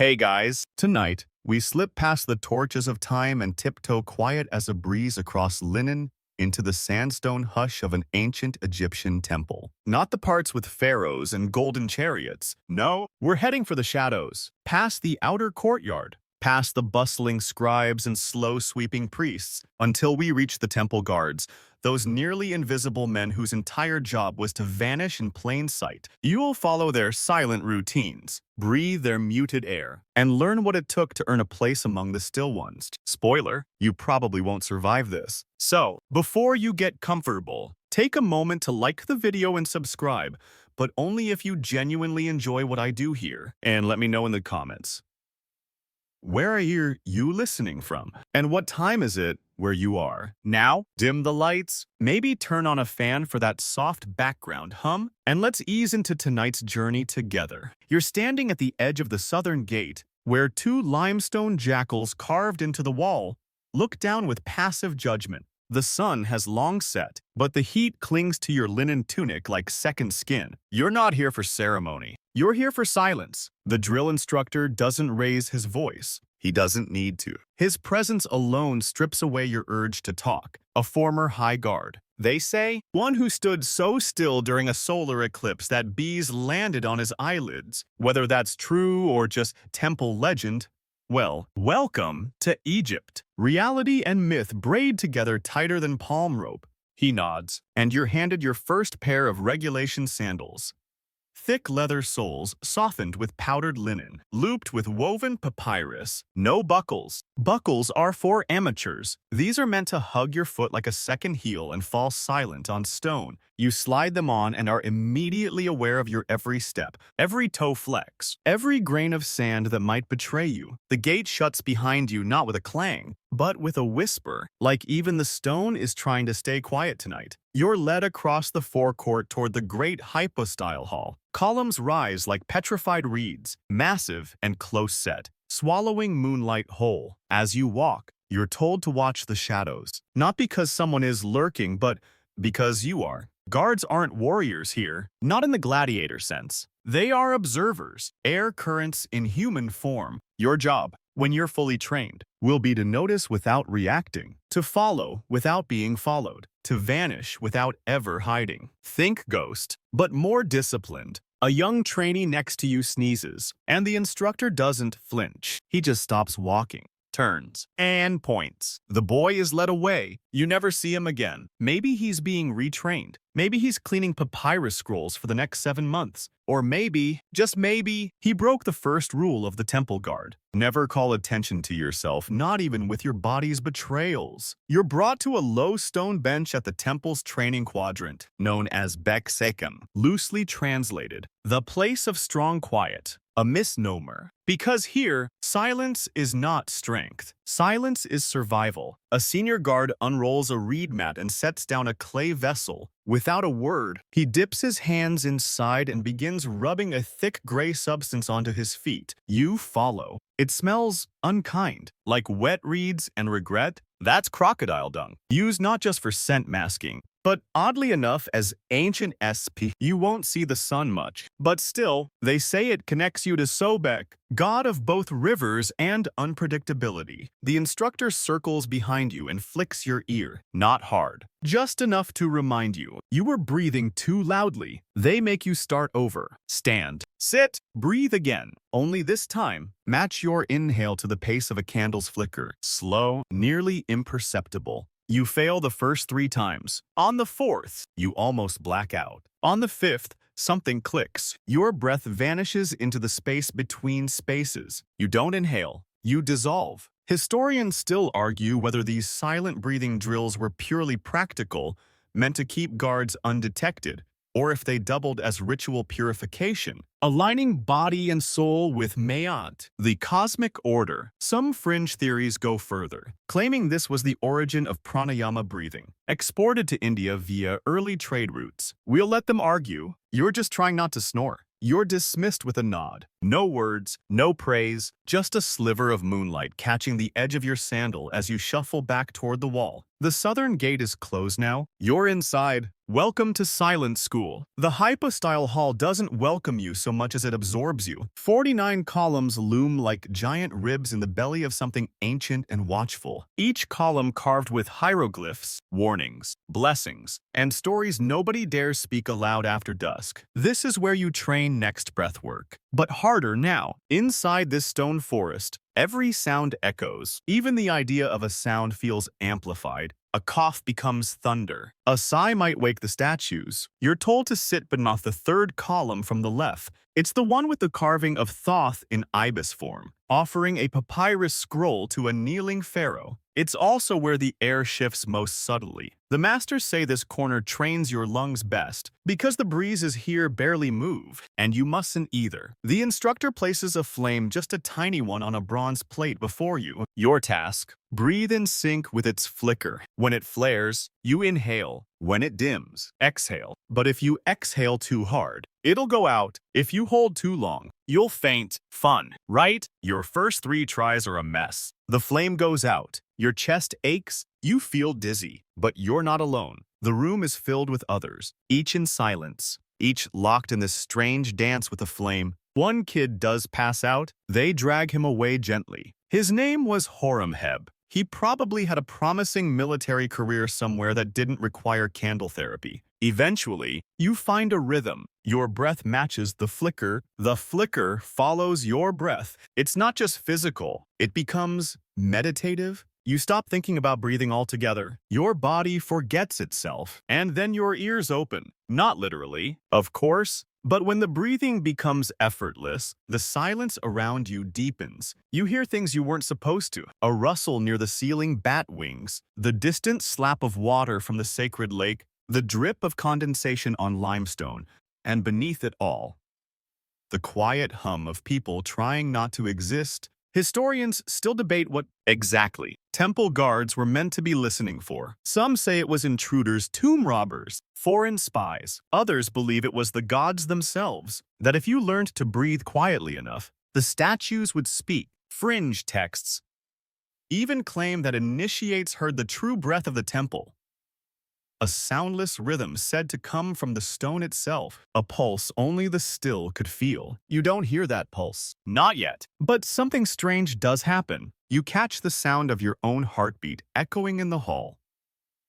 Hey guys, tonight we slip past the torches of time and tiptoe quiet as a breeze across linen into the sandstone hush of an ancient Egyptian temple. Not the parts with pharaohs and golden chariots. No, we're heading for the shadows, past the outer courtyard, past the bustling scribes and slow-sweeping priests, until we reach the temple guards, those nearly invisible men whose entire job was to vanish in plain sight. You'll follow their silent routines, breathe their muted air, and learn what it took to earn a place among the still ones. Spoiler, you probably won't survive this. So, before you get comfortable, take a moment to like the video and subscribe, but only if you genuinely enjoy what I do here, and let me know in the comments. Where are you listening from? And what time is it where you are? Now, dim the lights, maybe turn on a fan for that soft background hum, and let's ease into tonight's journey together. You're standing at the edge of the southern gate, where two limestone jackals carved into the wall look down with passive judgment. The sun has long set, but the heat clings to your linen tunic like second skin. You're not here for ceremony. You're here for silence. The drill instructor doesn't raise his voice. He doesn't need to. His presence alone strips away your urge to talk. A former high guard. They say, one who stood so still during a solar eclipse that bees landed on his eyelids. Whether that's true or just temple legend, well, welcome to Egypt. Reality and myth braid together tighter than palm rope. He nods, and you're handed your first pair of regulation sandals. Thick leather soles softened with powdered linen, looped with woven papyrus. No buckles. Buckles are for amateurs. These are meant to hug your foot like a second heel and fall silent on stone. You slide them on and are immediately aware of your every step, every toe flex, every grain of sand that might betray you. The gate shuts behind you not with a clang, but with a whisper, like even the stone is trying to stay quiet tonight. You're led across the forecourt toward the great hypostyle hall. Columns rise like petrified reeds, massive and close-set, swallowing moonlight whole. As you walk, you're told to watch the shadows, not because someone is lurking, but because you are. Guards aren't warriors here, not in the gladiator sense. They are observers, air currents in human form. Your job, when you're fully trained, will be to notice without reacting, to follow without being followed, to vanish without ever hiding. Think ghost, but more disciplined. A young trainee next to you sneezes, and the instructor doesn't flinch. He just stops walking, turns, and points. The boy is led away. You never see him again. Maybe he's being retrained. Maybe he's cleaning papyrus scrolls for the next 7 months. Or maybe, just maybe, he broke the first rule of the temple guard. Never call attention to yourself, not even with your body's betrayals. You're brought to a low stone bench at the temple's training quadrant, known as Bek Sekem, loosely translated, the place of strong quiet. A misnomer. Because here, silence is not strength. Silence is survival. A senior guard unrolls a reed mat and sets down a clay vessel. Without a word, he dips his hands inside and begins rubbing a thick gray substance onto his feet. You follow. It smells unkind, like wet reeds and regret. That's crocodile dung, used not just for scent masking, but oddly enough as ancient SP. You won't see the sun much, but still, they say it connects you to Sobek, god of both rivers and unpredictability. The instructor circles behind you and flicks your ear, not hard, just enough to remind you were breathing too loudly. They make you start over. Stand. Sit. Breathe again. Only this time, match your inhale to the pace of a candle's flicker. Slow, nearly imperceptible. You fail the first 3 times. On the 4th, you almost black out. On the 5th, something clicks. Your breath vanishes into the space between spaces. You don't inhale. You dissolve. Historians still argue whether these silent breathing drills were purely practical, meant to keep guards undetected, or if they doubled as ritual purification, aligning body and soul with Mayat, the cosmic order. Some fringe theories go further, claiming this was the origin of pranayama breathing, exported to India via early trade routes. We'll let them argue. You're just trying not to snore. You're dismissed with a nod. No words, no praise, just a sliver of moonlight catching the edge of your sandal as you shuffle back toward the wall. The southern gate is closed now. You're inside. Welcome to Silent School. The hypostyle hall doesn't welcome you so much as it absorbs you. 49 columns loom like giant ribs in the belly of something ancient and watchful. Each column carved with hieroglyphs, warnings, blessings, and stories nobody dares speak aloud after dusk. This is where you train next breath work. But harder now. Inside this stone forest, every sound echoes. Even the idea of a sound feels amplified. A cough becomes thunder. A sigh might wake the statues. You're told to sit beneath the third column from the left. It's the one with the carving of Thoth in ibis form, offering a papyrus scroll to a kneeling pharaoh. It's also where the air shifts most subtly. The masters say this corner trains your lungs best because the breezes here barely move, and you mustn't either. The instructor places a flame, just a tiny one, on a bronze plate before you. Your task: breathe in sync with its flicker. When it flares, you inhale. When it dims, exhale. But if you exhale too hard, it'll go out. If you hold too long, you'll faint. Fun, right? Your first 3 tries are a mess. The flame goes out. Your chest aches. You feel dizzy. But you're not alone. The room is filled with others, each in silence, each locked in this strange dance with the flame. One kid does pass out. They drag him away gently. His name was Horemheb. He probably had a promising military career somewhere that didn't require candle therapy. Eventually, you find a rhythm. Your breath matches the flicker. The flicker follows your breath. It's not just physical. It becomes meditative. You stop thinking about breathing altogether. Your body forgets itself. And then your ears open. Not literally, of course. But when the breathing becomes effortless, the silence around you deepens. You hear things you weren't supposed to. A rustle near the ceiling, bat wings, the distant slap of water from the sacred lake, the drip of condensation on limestone, and beneath it all, the quiet hum of people trying not to exist. Historians still debate what exactly temple guards were meant to be listening for. Some say it was intruders, tomb robbers, foreign spies. Others believe it was the gods themselves, that if you learned to breathe quietly enough, the statues would speak. Fringe texts even claim that initiates heard the true breath of the temple, a soundless rhythm said to come from the stone itself, a pulse only the still could feel. You don't hear that pulse. Not yet. But something strange does happen. You catch the sound of your own heartbeat echoing in the hall.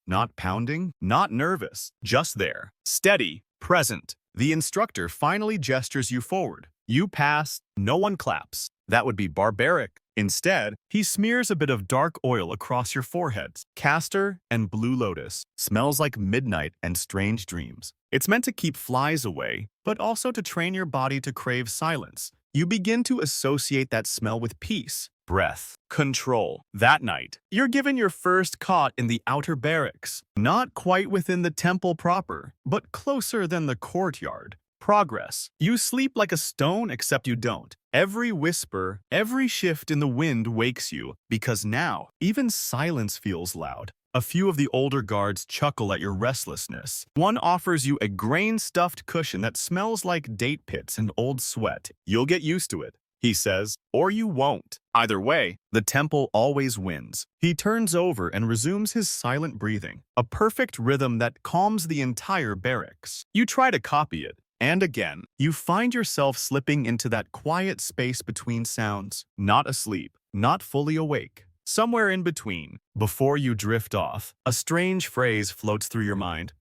Not pounding, not nervous, just there. Steady, present. The instructor finally gestures you forward. You pass, no one claps. That would be barbaric. Instead, he smears a bit of dark oil across your foreheads. Castor and blue lotus. Smells like midnight and strange dreams. It's meant to keep flies away, but also to train your body to crave silence. You begin to associate that smell with peace, breath, control. That night, you're given your first cot in the outer barracks. Not quite within the temple proper, but closer than the courtyard. Progress. You sleep like a stone, except you don't. Every whisper, every shift in the wind wakes you, because now, even silence feels loud. A few of the older guards chuckle at your restlessness. One offers you a grain-stuffed cushion that smells like date pits and old sweat. You'll get used to it, he says, or you won't. Either way, the temple always wins. He turns over and resumes his silent breathing, a perfect rhythm that calms the entire barracks. You try to copy it. And again, you find yourself slipping into that quiet space between sounds, not asleep, not fully awake, somewhere in between. Before you drift off, a strange phrase floats through your mind.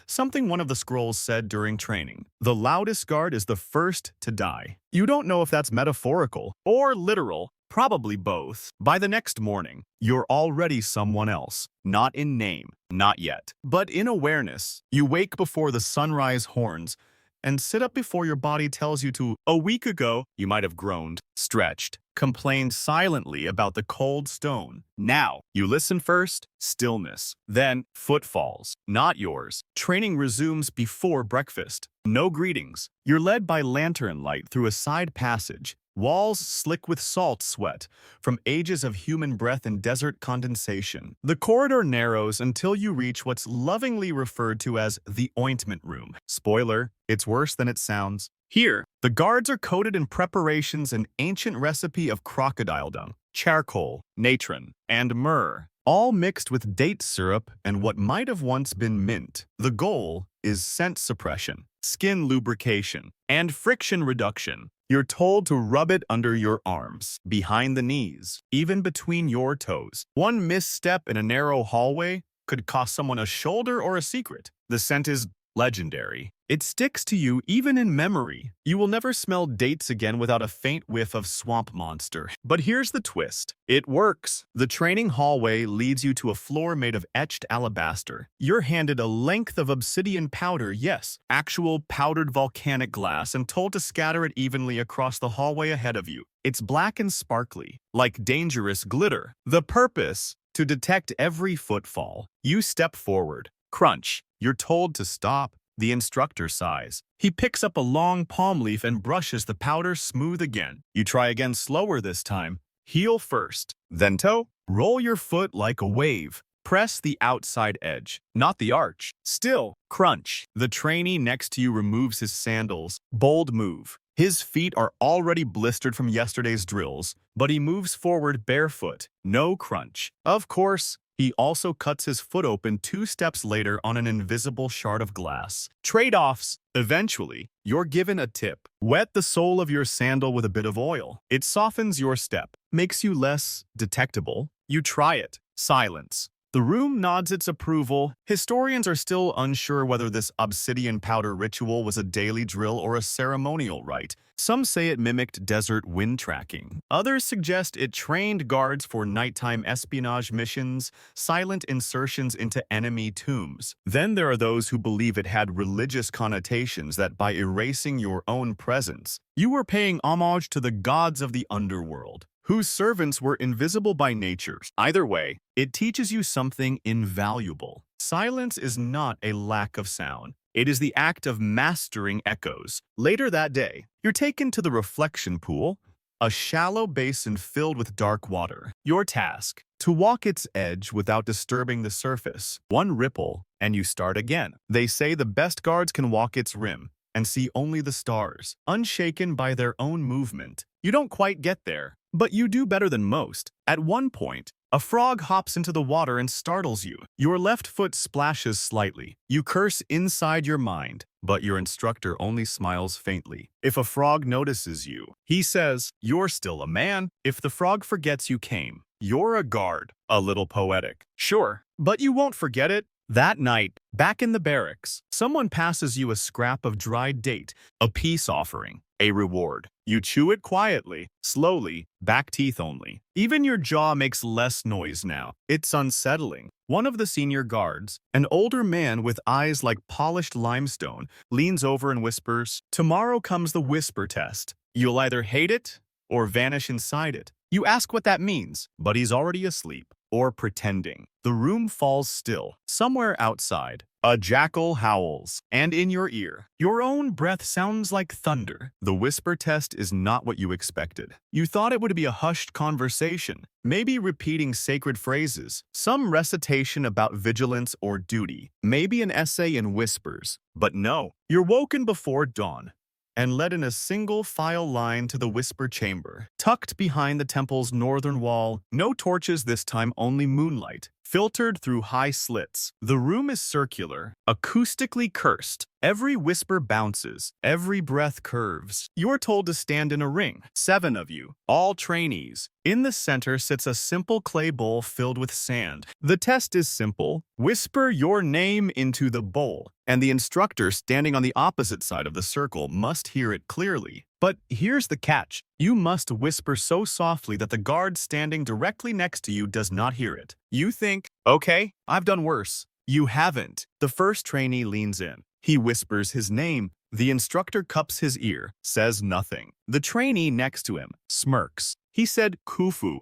Something one of the scrolls said during training. The loudest guard is the first to die. You don't know if that's metaphorical or literal, probably both. By the next morning, you're already someone else. Not in name, not yet, but in awareness. You wake before the sunrise horns, and sit up before your body tells you to. A week ago, you might have groaned, stretched, complained silently about the cold stone. Now, you listen first, stillness. Then, footfalls, not yours. Training resumes before breakfast. No greetings. You're led by lantern light through a side passage. Walls slick with salt sweat, from ages of human breath and desert condensation. The corridor narrows until you reach what's lovingly referred to as the ointment room. Spoiler, it's worse than it sounds. Here, the guards are coated in preparations an ancient recipe of crocodile dung, charcoal, natron, and myrrh, all mixed with date syrup and what might have once been mint. The goal is scent suppression, skin lubrication, and friction reduction. You're told to rub it under your arms, behind the knees, even between your toes. One misstep in a narrow hallway could cost someone a shoulder or a secret. The scent is legendary. It sticks to you even in memory. You will never smell dates again without a faint whiff of swamp monster. But here's the twist. It works. The training hallway leads you to a floor made of etched alabaster. You're handed a length of obsidian powder, yes, actual powdered volcanic glass, and told to scatter it evenly across the hallway ahead of you. It's black and sparkly, like dangerous glitter. The purpose? To detect every footfall. You step forward. Crunch. You're told to stop. The instructor sighs. He picks up a long palm leaf and brushes the powder smooth again. You try again slower this time. Heel first, then toe. Roll your foot like a wave. Press the outside edge, not the arch. Still, crunch. The trainee next to you removes his sandals. Bold move. His feet are already blistered from yesterday's drills, but he moves forward barefoot. No crunch. Of course, he also cuts his foot open 2 steps later on an invisible shard of glass. Trade-offs. Eventually, you're given a tip. Wet the sole of your sandal with a bit of oil. It softens your step, makes you less detectable. You try it. Silence. The room nods its approval. Historians are still unsure whether this obsidian powder ritual was a daily drill or a ceremonial rite. Some say it mimicked desert wind tracking. Others suggest it trained guards for nighttime espionage missions, silent insertions into enemy tombs. Then there are those who believe it had religious connotations that by erasing your own presence, you were paying homage to the gods of the underworld, whose servants were invisible by nature. Either way, it teaches you something invaluable. Silence is not a lack of sound. It is the act of mastering echoes. Later that day, you're taken to the reflection pool, a shallow basin filled with dark water. Your task, to walk its edge without disturbing the surface. One ripple, and you start again. They say the best guards can walk its rim and see only the stars, unshaken by their own movement. You don't quite get there, but you do better than most. At one point, a frog hops into the water and startles you. Your left foot splashes slightly. You curse inside your mind, but your instructor only smiles faintly. If a frog notices you, he says, "You're still a man." If the frog forgets you came, you're a guard. A little poetic. Sure, but you won't forget it. That night, back in the barracks, someone passes you a scrap of dried date, a peace offering, a reward. You chew it quietly, slowly, back teeth only. Even your jaw makes less noise now. It's unsettling. One of the senior guards, an older man with eyes like polished limestone, leans over and whispers, "Tomorrow comes the whisper test. You'll either hate it or vanish inside it." You ask what that means, but he's already asleep, or pretending. The room falls still. Somewhere outside, a jackal howls, and in your ear, your own breath sounds like thunder. The whisper test is not what you expected. You thought it would be a hushed conversation, maybe repeating sacred phrases, some recitation about vigilance or duty, maybe an essay in whispers. But no, you're woken before dawn and led in a single file line to the whisper chamber, tucked behind the temple's northern wall. No torches this time, only moonlight, filtered through high slits. The room is circular, acoustically cursed. Every whisper bounces, every breath curves. You're told to stand in a ring, 7 of you, all trainees. In the center sits a simple clay bowl filled with sand. The test is simple. Whisper your name into the bowl, and the instructor standing on the opposite side of the circle must hear it clearly. But here's the catch. You must whisper so softly that the guard standing directly next to you does not hear it. You think, "Okay, I've done worse." You haven't. The first trainee leans in. He whispers his name. The instructor cups his ear, says nothing. The trainee next to him smirks. He said Khufu.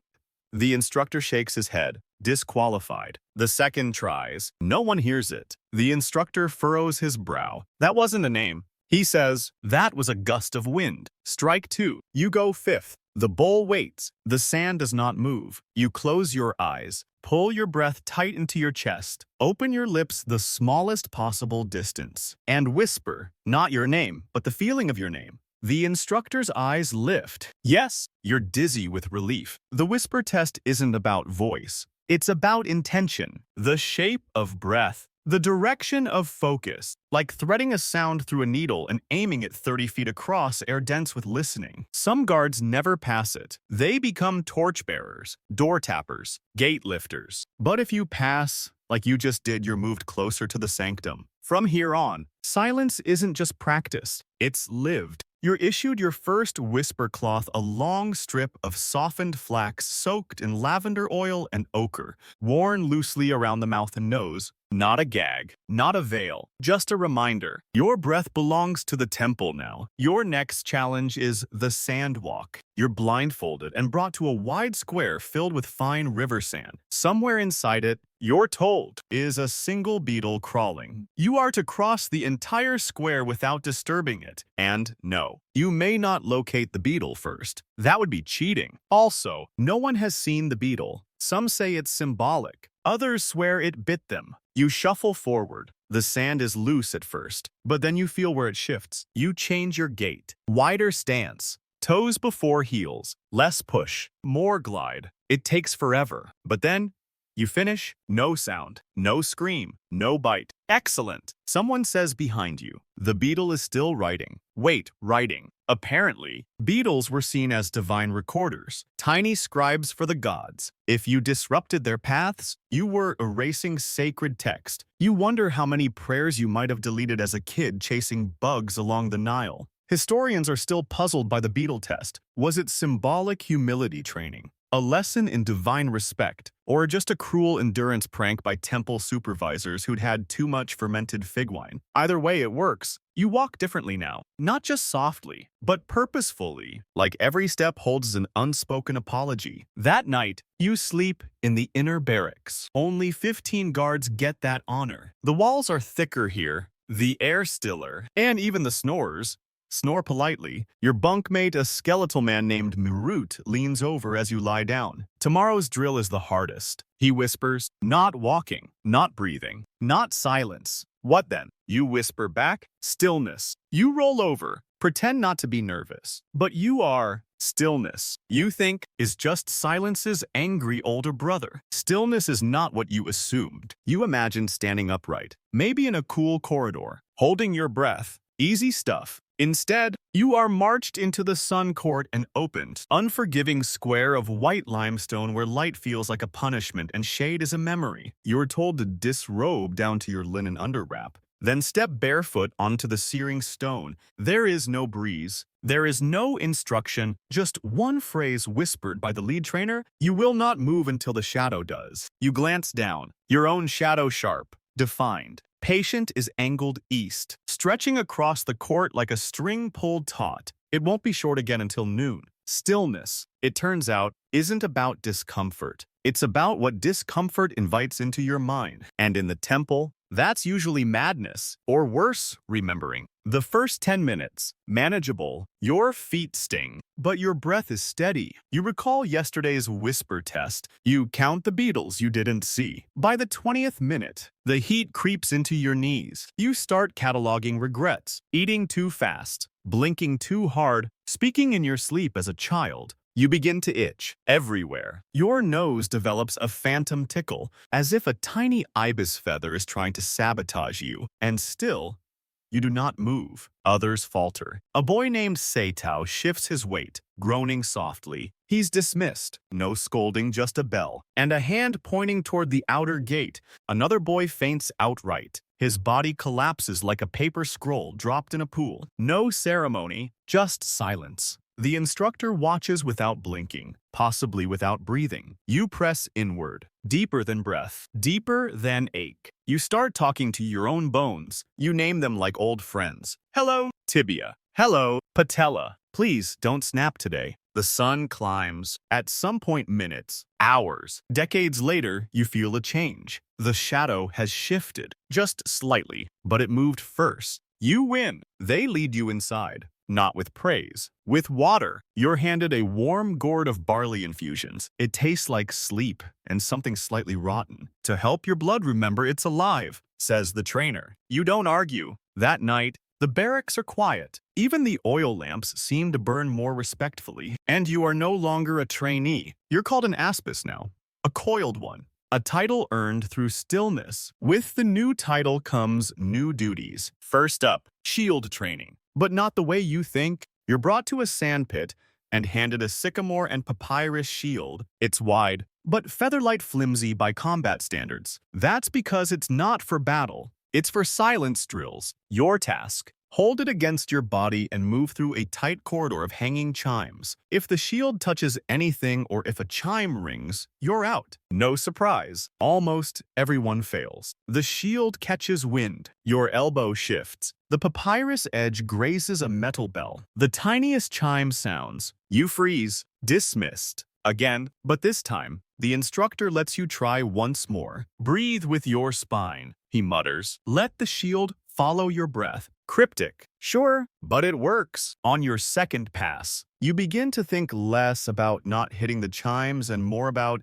The instructor shakes his head, disqualified. The second tries. No one hears it. The instructor furrows his brow. That wasn't a name. He says, "That was a gust of wind. Strike 2. You go 5th. The bowl waits. The sand does not move. You close your eyes. Pull your breath tight into your chest. Open your lips the smallest possible distance. And whisper, not your name, but the feeling of your name. The instructor's eyes lift. Yes, you're dizzy with relief. The whisper test isn't about voice. It's about intention, the shape of breath, the direction of focus, like threading a sound through a needle and aiming it 30 feet across air dense with listening. Some guards never pass it. They become torchbearers, door tappers, gate lifters. But if you pass, like you just did, you're moved closer to the sanctum. From here on, silence isn't just practiced, it's lived. You're issued your first whisper cloth, a long strip of softened flax soaked in lavender oil and ochre, worn loosely around the mouth and nose. Not a gag, not a veil, just a reminder. Your breath belongs to the temple now. Your next challenge is the sand walk. You're blindfolded and brought to a wide square filled with fine river sand. Somewhere inside it, you're told, is a single beetle crawling. You are to cross the entire square without disturbing it. And no, you may not locate the beetle first. That would be cheating. Also, no one has seen the beetle. Some say it's symbolic. Others swear it bit them. You shuffle forward. The sand is loose at first, but then you feel where it shifts. You change your gait. Wider stance. Toes before heels. Less push. More glide. It takes forever. But then, you finish. No sound. No scream. No bite. Excellent. Someone says behind you. The beetle is still writing. Wait, writing. Apparently, beetles were seen as divine recorders, tiny scribes for the gods. If you disrupted their paths, you were erasing sacred text. You wonder how many prayers you might have deleted as a kid chasing bugs along the Nile. Historians are still puzzled by the beetle test. Was it symbolic humility training? A lesson in divine respect, or just a cruel endurance prank by temple supervisors who'd had too much fermented fig wine? Either way, it works. You walk differently now, not just softly, but purposefully, like every step holds an unspoken apology. That night, you sleep in the inner barracks. Only 15 guards get that honor. The walls are thicker here, the air stiller, and even the snorers snore politely. Your bunkmate, a skeletal man named Mirut, leans over as you lie down. Tomorrow's drill is the hardest. He whispers, not walking, not breathing, not silence. What then? You whisper back, stillness. You roll over, pretend not to be nervous. But you are stillness. You think is just silence's angry older brother. Stillness is not what you assumed. You imagined standing upright, maybe in a cool corridor, holding your breath. Easy stuff. Instead, you are marched into the sun court and opened, unforgiving square of white limestone where light feels like a punishment and shade is a memory. You are told to disrobe down to your linen underwrap, then step barefoot onto the searing stone. There is no breeze. There is no instruction, just one phrase whispered by the lead trainer. You will not move until the shadow does. You glance down, your own shadow sharp, defined. Patient is angled east, stretching across the court like a string pulled taut. It won't be short again until noon. Stillness, it turns out, isn't about discomfort. It's about what discomfort invites into your mind. And in the temple, that's usually madness, or worse, remembering. The first 10 minutes, manageable, your feet sting, but your breath is steady. You recall yesterday's whisper test. You count the beetles you didn't see. By the 20th minute, the heat creeps into your knees. You start cataloging regrets, eating too fast, blinking too hard, speaking in your sleep as a child. You begin to itch everywhere. Your nose develops a phantom tickle, as if a tiny ibis feather is trying to sabotage you. And still, you do not move. Others falter. A boy named Seitao shifts his weight, groaning softly. He's dismissed. No scolding, just a bell, and a hand pointing toward the outer gate. Another boy faints outright. His body collapses like a paper scroll dropped in a pool. No ceremony, just silence. The instructor watches without blinking, possibly without breathing. You press inward, deeper than breath, deeper than ache. You start talking to your own bones. You name them like old friends. Hello, tibia. Hello, patella. Please don't snap today. The sun climbs. At some point, minutes, hours, decades later, you feel a change. The shadow has shifted, just slightly, but it moved first. You win. They lead you inside. not with praise. With water, you're handed a warm gourd of barley infusions. It tastes like sleep and something slightly rotten. To help your blood remember it's alive, says the trainer. You don't argue. That night, the barracks are quiet. Even the oil lamps seem to burn more respectfully, and you are no longer a trainee. You're called an aspis now, a coiled one. A title earned through stillness. With the new title comes new duties. First up, shield training. But not the way you think. You're brought to a sandpit and handed a sycamore and papyrus shield. It's wide, but featherlight flimsy by combat standards. That's because it's not for battle. It's for silence drills. Your task: hold it against your body and move through a tight corridor of hanging chimes. If the shield touches anything or if a chime rings, you're out. No surprise. Almost everyone fails. The shield catches wind. Your elbow shifts. The papyrus edge grazes a metal bell. The tiniest chime sounds. You freeze. Dismissed. Again, but this time, the instructor lets you try once more. Breathe with your spine, he mutters. Let the shield follow your breath. Cryptic. Sure, but it works. On your second pass, you begin to think less about not hitting the chimes and more about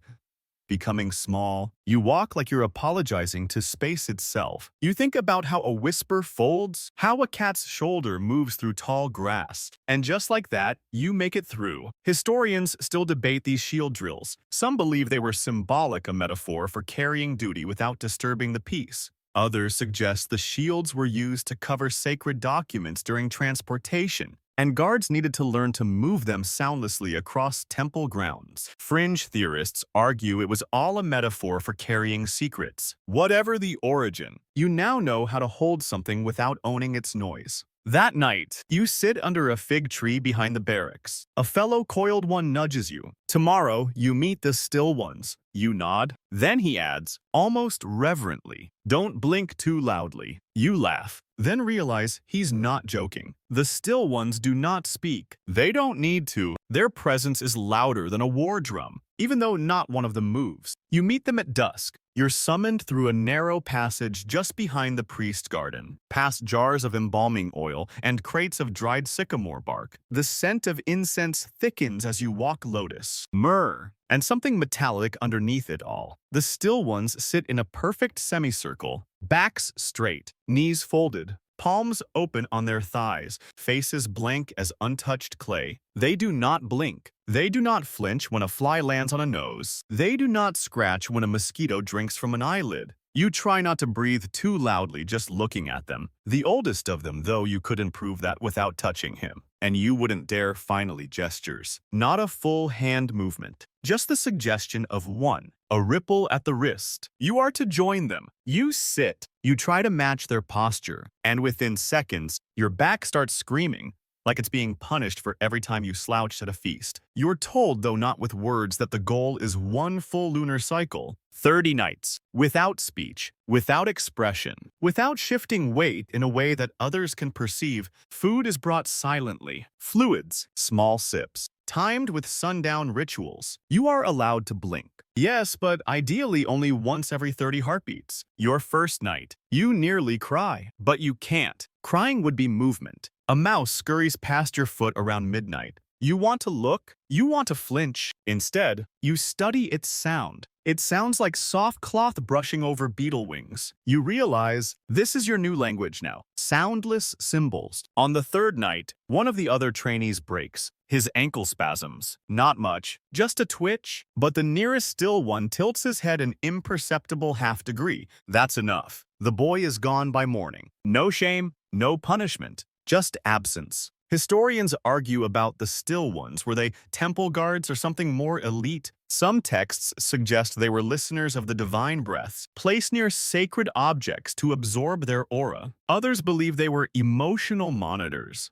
becoming small. You walk like you're apologizing to space itself. You think about how a whisper folds, how a cat's shoulder moves through tall grass. And just like that, you make it through. Historians still debate these shield drills. Some believe they were symbolic, a metaphor for carrying duty without disturbing the peace. Others suggest the shields were used to cover sacred documents during transportation, and guards needed to learn to move them soundlessly across temple grounds. Fringe theorists argue it was all a metaphor for carrying secrets. Whatever the origin, you now know how to hold something without owning its noise. That night, you sit under a fig tree behind the barracks. A fellow coiled one nudges you. Tomorrow, you meet the still ones. You nod. Then he adds, almost reverently, don't blink too loudly. You laugh, then realize he's not joking. The still ones do not speak. They don't need to. Their presence is louder than a war drum, even though not one of them moves. You meet them at dusk. You're summoned through a narrow passage just behind the priest's garden, past jars of embalming oil and crates of dried sycamore bark. The scent of incense thickens as you walk lotus, myrrh, and something metallic underneath it all. The still ones sit in a perfect semicircle, backs straight, knees folded, palms open on their thighs, faces blank as untouched clay. They do not blink. They do not flinch when a fly lands on a nose. They do not scratch when a mosquito drinks from an eyelid. You try not to breathe too loudly just looking at them. The oldest of them, though, you couldn't prove that without touching him. And you wouldn't dare finally gestures. Not a full hand movement. Just the suggestion of one. A ripple at the wrist. You are to join them. You sit. You try to match their posture. And within seconds, your back starts screaming, like it's being punished for every time you slouched at a feast. You're told, though not with words, that the goal is one full lunar cycle. 30 nights, without speech, without expression, without shifting weight in a way that others can perceive. Food is brought silently. Fluids, small sips, timed with sundown rituals. You are allowed to blink. Yes, but ideally only once every 30 heartbeats. Your first night, you nearly cry, but you can't. Crying would be movement. A mouse scurries past your foot around midnight. You want to look, you want to flinch. Instead, you study its sound. It sounds like soft cloth brushing over beetle wings. You realize this is your new language now. Soundless symbols. On the third night, one of the other trainees breaks. His ankle spasms. Not much, just a twitch. But the nearest still one tilts his head an imperceptible half-degree. That's enough. The boy is gone by morning. No shame, no punishment, just absence. Historians argue about the still ones. Were they temple guards or something more elite? Some texts suggest they were listeners of the divine breaths, placed near sacred objects to absorb their aura. Others believe they were emotional monitors.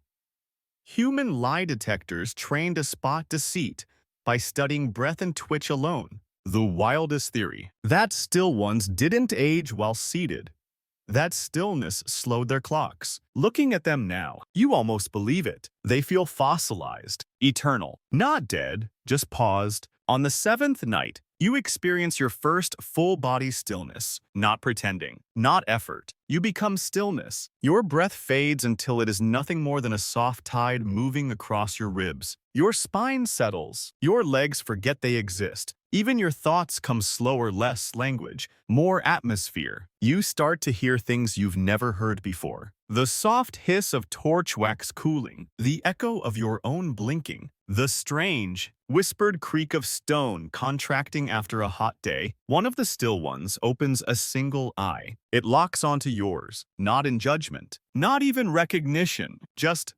Human lie detectors trained to spot deceit by studying breath and twitch alone. The wildest theory: that still ones didn't age while seated. That stillness slowed their clocks. Looking at them now, you almost believe it. They feel fossilized, eternal, not dead, just paused. On the seventh night, You experience your first full-body stillness, not pretending, not effort. You become stillness. Your breath fades until it is nothing more than a soft tide moving across your ribs. Your spine settles. Your legs forget they exist. Even your thoughts come slower, less language, more atmosphere. You start to hear things you've never heard before. The soft hiss of torch wax cooling, the echo of your own blinking, the strange, whispered creak of stone contracting after a hot day. One of the still ones opens a single eye. It locks onto yours, not in judgment, not even recognition, just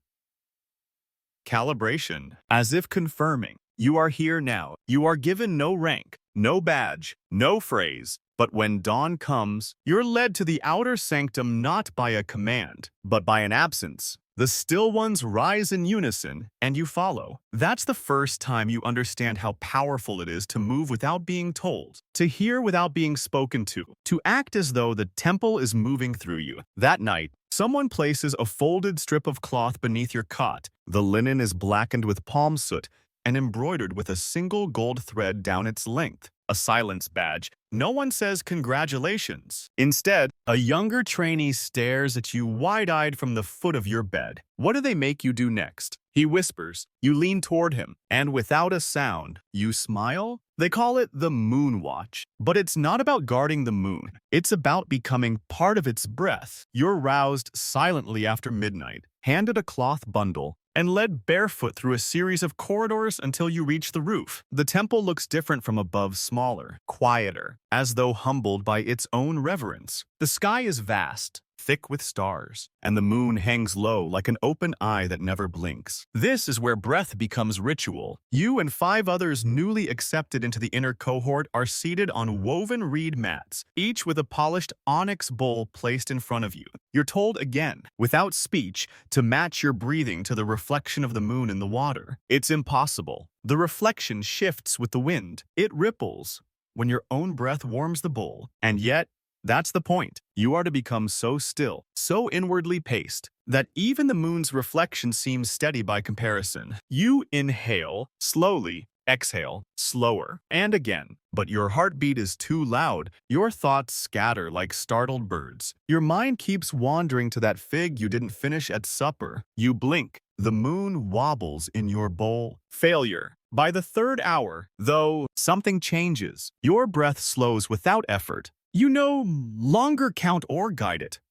calibration, as if confirming, you are here now. You are given no rank, no badge, no phrase, but when dawn comes, you're led to the outer sanctum not by a command, but by an absence. The still ones rise in unison, and you follow. That's the first time you understand how powerful it is to move without being told, to hear without being spoken to act as though the temple is moving through you. That night, someone places a folded strip of cloth beneath your cot. The linen is blackened with palm soot and embroidered with a single gold thread down its length. A silence badge. No one says congratulations. Instead, a younger trainee stares at you wide-eyed from the foot of your bed. What do they make you do next? He whispers. You lean toward him, and without a sound, you smile? They call it the moon watch. But it's not about guarding the moon. It's about becoming part of its breath. You're roused silently after midnight, handed a cloth bundle, and led barefoot through a series of corridors until you reach the roof. The temple looks different from above, smaller, quieter, as though humbled by its own reverence. The sky is vast, thick with stars, and the moon hangs low like an open eye that never blinks. This is where breath becomes ritual. You and 5 others newly accepted into the inner cohort are seated on woven reed mats, each with a polished onyx bowl placed in front of you. You're told again, without speech, to match your breathing to the reflection of the moon in the water. It's impossible. The reflection shifts with the wind. It ripples when your own breath warms the bowl, and yet, that's the point. You are to become so still, so inwardly paced, that even the moon's reflection seems steady by comparison. You inhale slowly, exhale slower, and again. But your heartbeat is too loud. Your thoughts scatter like startled birds. Your mind keeps wandering to that fig you didn't finish at supper. You blink. The moon wobbles in your bowl. Failure. By the 3rd hour, though, something changes. Your breath slows without effort. You no longer count or guide it.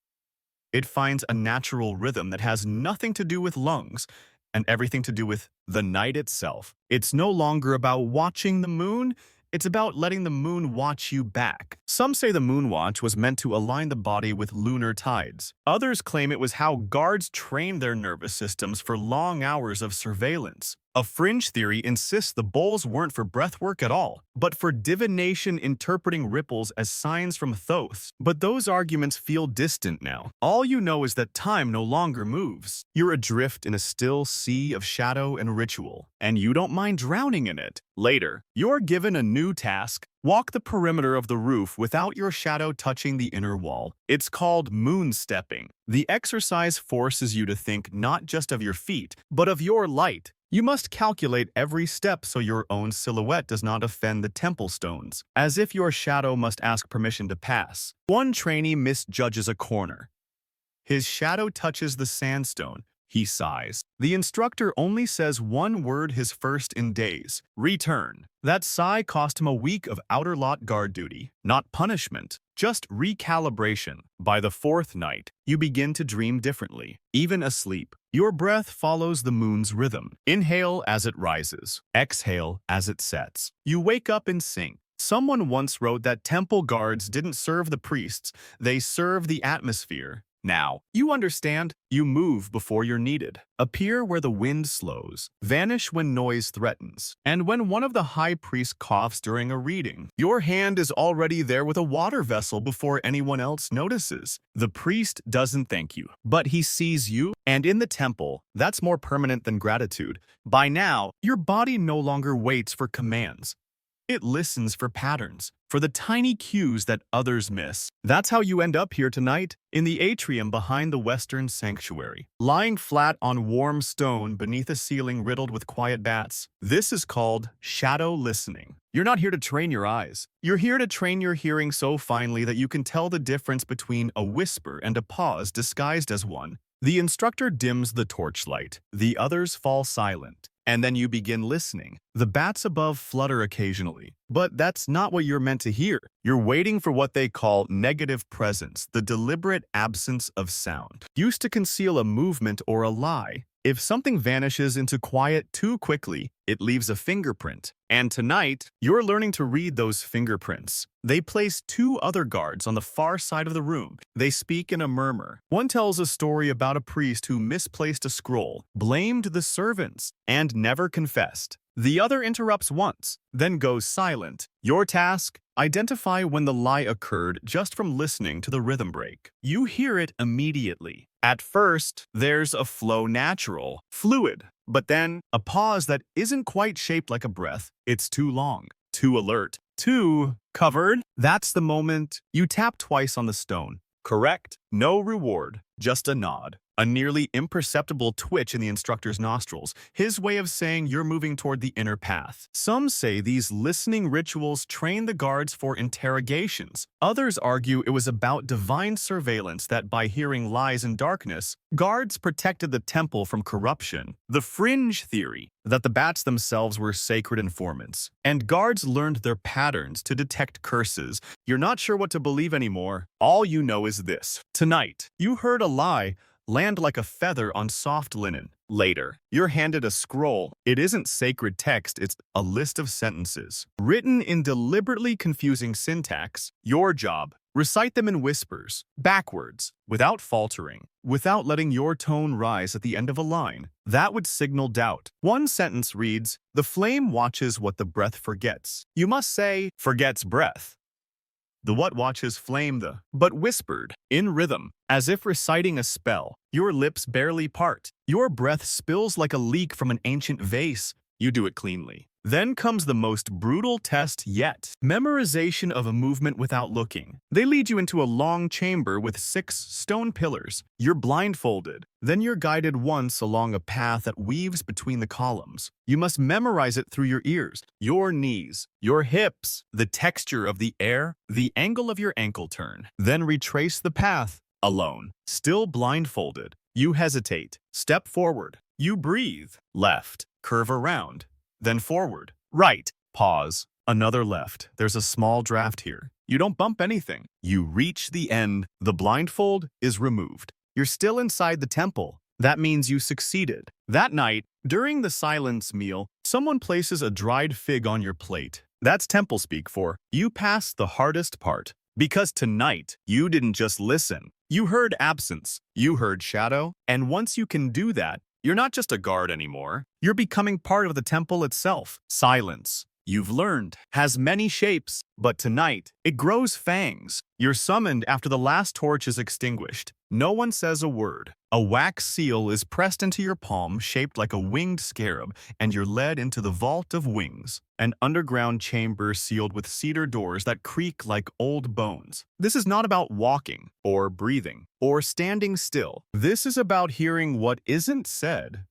It finds a natural rhythm that has nothing to do with lungs and everything to do with the night itself. It's no longer about watching the moon. It's about letting the moon watch you back. Some say the moon watch was meant to align the body with lunar tides. Others claim it was how guards trained their nervous systems for long hours of surveillance. A fringe theory insists the bowls weren't for breathwork at all, but for divination interpreting ripples as signs from Thoth. But those arguments feel distant now. All you know is that time no longer moves. You're adrift in a still sea of shadow and ritual, and you don't mind drowning in it. Later, you're given a new task. Walk the perimeter of the roof without your shadow touching the inner wall. It's called moon stepping. The exercise forces you to think not just of your feet, but of your light. You must calculate every step so your own silhouette does not offend the temple stones, as if your shadow must ask permission to pass. One trainee misjudges a corner. His shadow touches the sandstone. He sighs. The instructor only says one word his first in days: return. That sigh cost him a week of outer lot guard duty. Not punishment, just recalibration. By the 4th night, you begin to dream differently, even asleep. Your breath follows the moon's rhythm. Inhale as it rises, exhale as it sets. You wake up in sync. Someone once wrote that temple guards didn't serve the priests, they serve the atmosphere. Now, you understand. You move before you're needed. Appear where the wind slows. Vanish when noise threatens. And when one of the high priests coughs during a reading, your hand is already there with a water vessel before anyone else notices. The priest doesn't thank you, but he sees you, and in the temple, that's more permanent than gratitude. By now, your body no longer waits for commands. It listens for patterns, for the tiny cues that others miss. That's how you end up here tonight, in the atrium behind the Western Sanctuary, lying flat on warm stone beneath a ceiling riddled with quiet bats. This is called shadow listening. You're not here to train your eyes. You're here to train your hearing so finely that you can tell the difference between a whisper and a pause disguised as one. The instructor dims the torchlight. The others fall silent. And then you begin listening. The bats above flutter occasionally. But that's not what you're meant to hear. You're waiting for what they call negative presence, the deliberate absence of sound, used to conceal a movement or a lie. If something vanishes into quiet too quickly, it leaves a fingerprint. And tonight, you're learning to read those fingerprints. They place two other guards on the far side of the room. They speak in a murmur. One tells a story about a priest who misplaced a scroll, blamed the servants, and never confessed. The other interrupts once, then goes silent. Your task? Identify when the lie occurred just from listening to the rhythm break. You hear it immediately. At first, there's a flow natural, fluid, but then a pause that isn't quite shaped like a breath. It's too long, too alert, too covered. That's the moment you tap twice on the stone. Correct. No reward, just a nod. A nearly imperceptible twitch in the instructor's nostrils, his way of saying you're moving toward the inner path. Some say these listening rituals train the guards for interrogations. Others argue it was about divine surveillance that by hearing lies in darkness, guards protected the temple from corruption. The fringe theory that the bats themselves were sacred informants, and guards learned their patterns to detect curses. You're not sure what to believe anymore. All you know is this. Tonight, you heard a lie land like a feather on soft linen. Later, you're handed a scroll. It isn't sacred text, it's a list of sentences. Written in deliberately confusing syntax. Your job, recite them in whispers, backwards, without faltering, without letting your tone rise at the end of a line. That would signal doubt. One sentence reads, "The flame watches what the breath forgets." You must say, "forgets breath." The what watches flame the, but whispered, in rhythm, as if reciting a spell. Your lips barely part. Your breath spills like a leak from an ancient vase. You do it cleanly. Then comes the most brutal test yet. Memorization of a movement without looking. They lead you into a long chamber with 6 stone pillars. You're blindfolded. Then you're guided once along a path that weaves between the columns. You must memorize it through your ears, your knees, your hips, the texture of the air, the angle of your ankle turn. Then retrace the path, alone, still blindfolded. You hesitate. Step forward. You breathe. Left. Curve around. Then forward. Right. Pause. Another left. There's a small draft here. You don't bump anything. You reach the end. The blindfold is removed. You're still inside the temple. That means you succeeded. That night, during the silence meal, someone places a dried fig on your plate. That's temple speak for you passed the hardest part. Because tonight, you didn't just listen. You heard absence. You heard shadow. And once you can do that, you're not just a guard anymore. You're becoming part of the temple itself. Silence, you've learned, has many shapes, but tonight, it grows fangs. You're summoned after the last torch is extinguished. No one says a word. A wax seal is pressed into your palm, shaped like a winged scarab, and you're led into the vault of wings, an underground chamber sealed with cedar doors that creak like old bones. This is not about walking, or breathing, or standing still. This is about hearing what isn't said.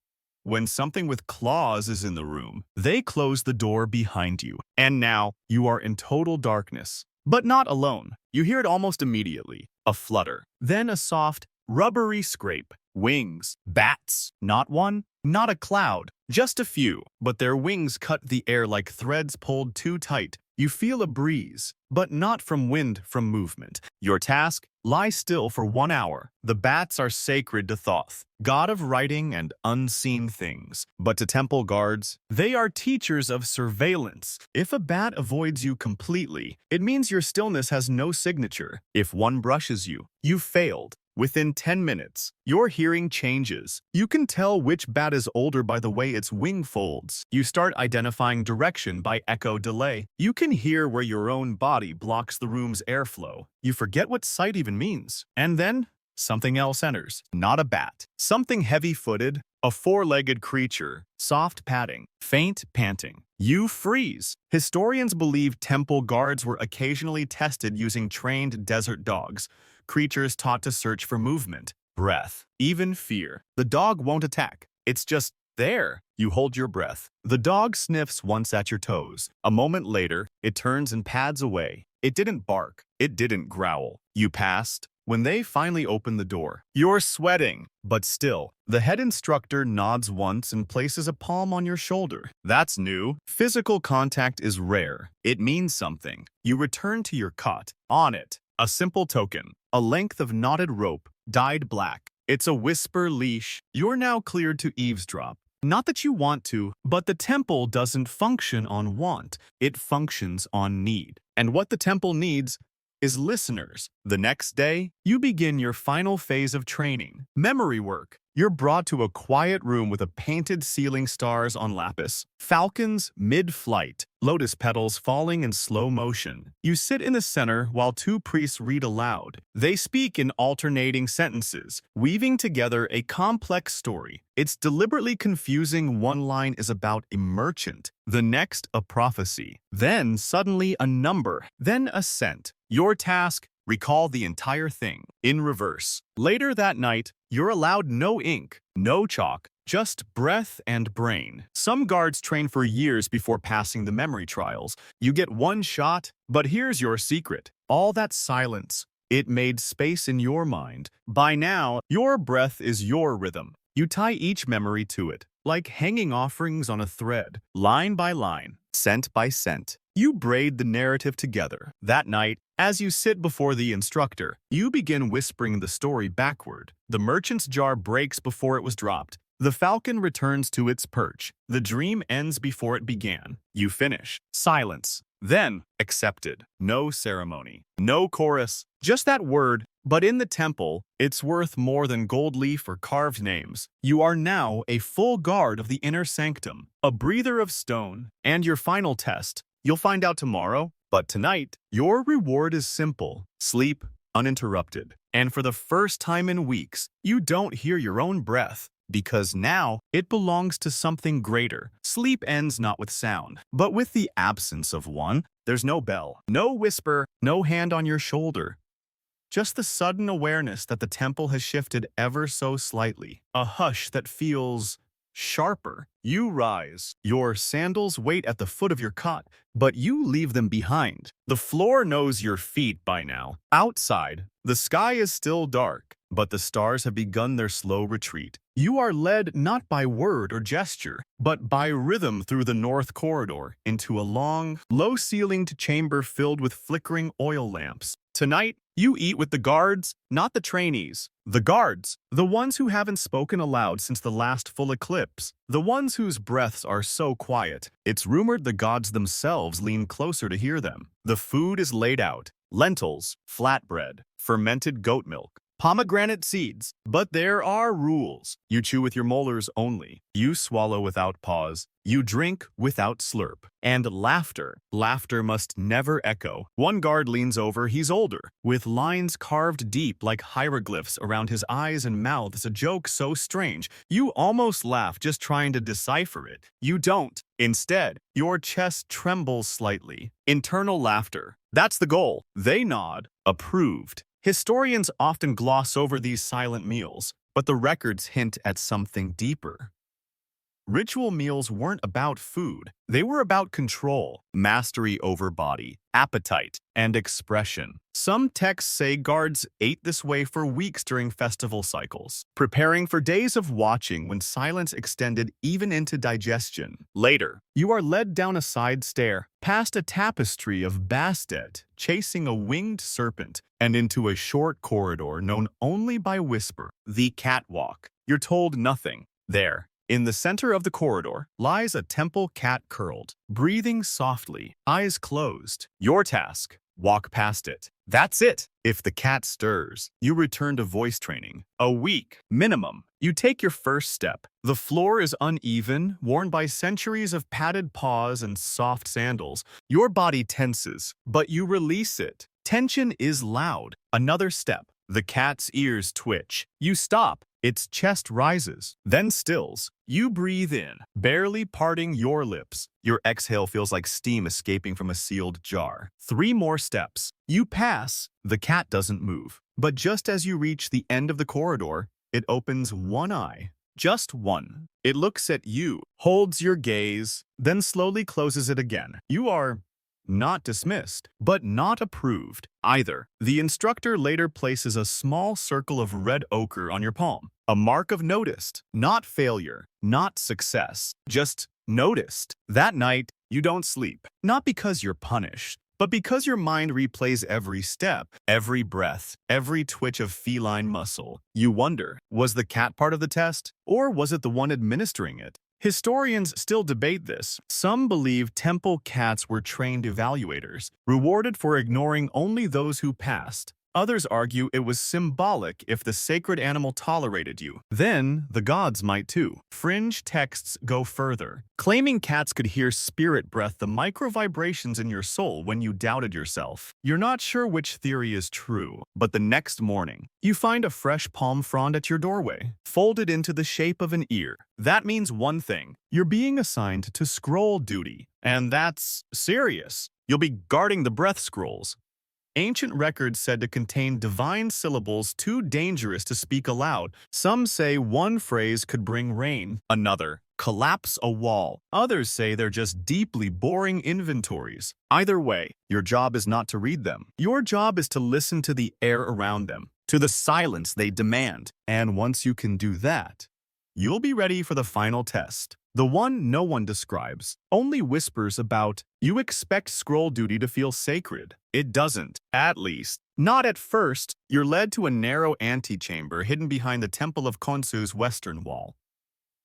When something with claws is in the room, they close the door behind you. And now, you are in total darkness. But not alone. You hear it almost immediately. A flutter. Then a soft, rubbery scrape. Wings. Bats. Not one, not a cloud. Just a few. But their wings cut the air like threads pulled too tight. You feel a breeze, but not from wind, from movement. Your task? Lie still for 1 hour. The bats are sacred to Thoth, god of writing and unseen things. But to temple guards, they are teachers of surveillance. If a bat avoids you completely, it means your stillness has no signature. If one brushes you, you failed. Within 10 minutes, your hearing changes. You can tell which bat is older by the way its wing folds. You start identifying direction by echo delay. You can hear where your own body blocks the room's airflow. You forget what sight even means. And then, something else enters. Not a bat. Something heavy-footed, a 4-legged creature, soft padding, faint panting. You freeze. Historians believe temple guards were occasionally tested using trained desert dogs, creatures taught to search for movement, breath, even fear. The dog won't attack. It's just There, you hold your breath. The dog sniffs once at your toes. A moment later, it turns and pads away. It didn't bark. It didn't growl. You passed. When they finally open the door, you're sweating. But still, the head instructor nods once and places a palm on your shoulder. That's new. Physical contact is rare. It means something. You return to your cot. On it, a simple token. A length of knotted rope, dyed black. It's a whisper leash. You're now cleared to eavesdrop. Not that you want to, but the temple doesn't function on want. It functions on need. And what the temple needs is listeners. The next day, you begin your final phase of training. Memory work. You're brought to a quiet room with a painted ceiling, stars on lapis, falcons mid-flight, lotus petals falling in slow motion. You sit in the center while two priests read aloud. They speak in alternating sentences, weaving together a complex story. It's deliberately confusing. One line is about a merchant, the next a prophecy, then suddenly a number, then a scent. Your task: recall the entire thing, in reverse. Later that night, you're allowed no ink, no chalk, just breath and brain. Some guards train for years before passing the memory trials. You get one shot, but here's your secret. All that silence, it made space in your mind. By now, your breath is your rhythm. You tie each memory to it, like hanging offerings on a thread, line by line, scent by scent. You braid the narrative together. That night, as you sit before the instructor, you begin whispering the story backward. The merchant's jar breaks before it was dropped. The falcon returns to its perch. The dream ends before it began. You finish. Silence. Then, accepted. No ceremony. No chorus. Just that word. But in the temple, it's worth more than gold leaf or carved names. You are now a full guard of the inner sanctum, a breather of stone. And your final test, you'll find out tomorrow. But tonight, your reward is simple. Sleep uninterrupted. And for the first time in weeks, you don't hear your own breath, because now it belongs to something greater. Sleep ends not with sound, but with the absence of one. There's no bell, no whisper, no hand on your shoulder. Just the sudden awareness that the temple has shifted ever so slightly. A hush that feels sharper. You rise. Your sandals wait at the foot of your cot, but you leave them behind. The floor knows your feet by now. Outside, the sky is still dark, but the stars have begun their slow retreat. You are led not by word or gesture, but by rhythm through the north corridor into a long, low-ceilinged chamber filled with flickering oil lamps. Tonight, you eat with the guards, not the trainees. The guards, the ones who haven't spoken aloud since the last full eclipse. The ones whose breaths are so quiet, it's rumored the gods themselves lean closer to hear them. The food is laid out. Lentils, flatbread, fermented goat milk, pomegranate seeds. But there are rules. You chew with your molars only. You swallow without pause. You drink without slurp. And laughter. Laughter must never echo. One guard leans over. He's older, with lines carved deep like hieroglyphs around his eyes and mouth. It's a joke so strange, you almost laugh just trying to decipher it. You don't. Instead, your chest trembles slightly. Internal laughter. That's the goal. They nod. Approved. Historians often gloss over these silent meals, but the records hint at something deeper. Ritual meals weren't about food. They were about control, mastery over body, appetite, and expression. Some texts say guards ate this way for weeks during festival cycles, preparing for days of watching when silence extended even into digestion. Later, you are led down a side stair, past a tapestry of Bastet chasing a winged serpent, and into a short corridor known only by whisper, the catwalk. You're told nothing. There, in the center of the corridor, lies a temple cat curled, breathing softly, eyes closed. Your task: walk past it. That's it. If the cat stirs, you return to voice training. A week, minimum. You take your first step. The floor is uneven, worn by centuries of padded paws and soft sandals. Your body tenses, but you release it. Tension is loud. Another step. The cat's ears twitch. You stop. Its chest rises, then stills. You breathe in, barely parting your lips. Your exhale feels like steam escaping from a sealed jar. 3 more steps. You pass. The cat doesn't move. But just as you reach the end of the corridor, it opens one eye. Just one. It looks at you, holds your gaze, then slowly closes it again. You are not dismissed, but not approved either. The instructor later places a small circle of red ochre on your palm, a mark of noticed, not failure, not success, just noticed. That night, you don't sleep, not because you're punished, but because your mind replays every step, every breath, every twitch of feline muscle. You wonder, was the cat part of the test, or was it the one administering it? Historians still debate this. Some believe temple cats were trained evaluators, rewarded for ignoring only those who passed. Others argue it was symbolic if the sacred animal tolerated you. Then, the gods might too. Fringe texts go further, claiming cats could hear spirit breath, the micro-vibrations in your soul when you doubted yourself. You're not sure which theory is true, but the next morning, you find a fresh palm frond at your doorway, folded into the shape of an ear. That means one thing. You're being assigned to scroll duty, and that's serious. You'll be guarding the breath scrolls. Ancient records said to contain divine syllables too dangerous to speak aloud. Some say one phrase could bring rain, another, collapse a wall. Others say they're just deeply boring inventories. Either way, your job is not to read them. Your job is to listen to the air around them, to the silence they demand. And once you can do that, you'll be ready for the final test. The one no one describes, only whispers about. You expect scroll duty to feel sacred. It doesn't, at least. Not at first. You're led to a narrow antechamber hidden behind the Temple of Khonsu's western wall.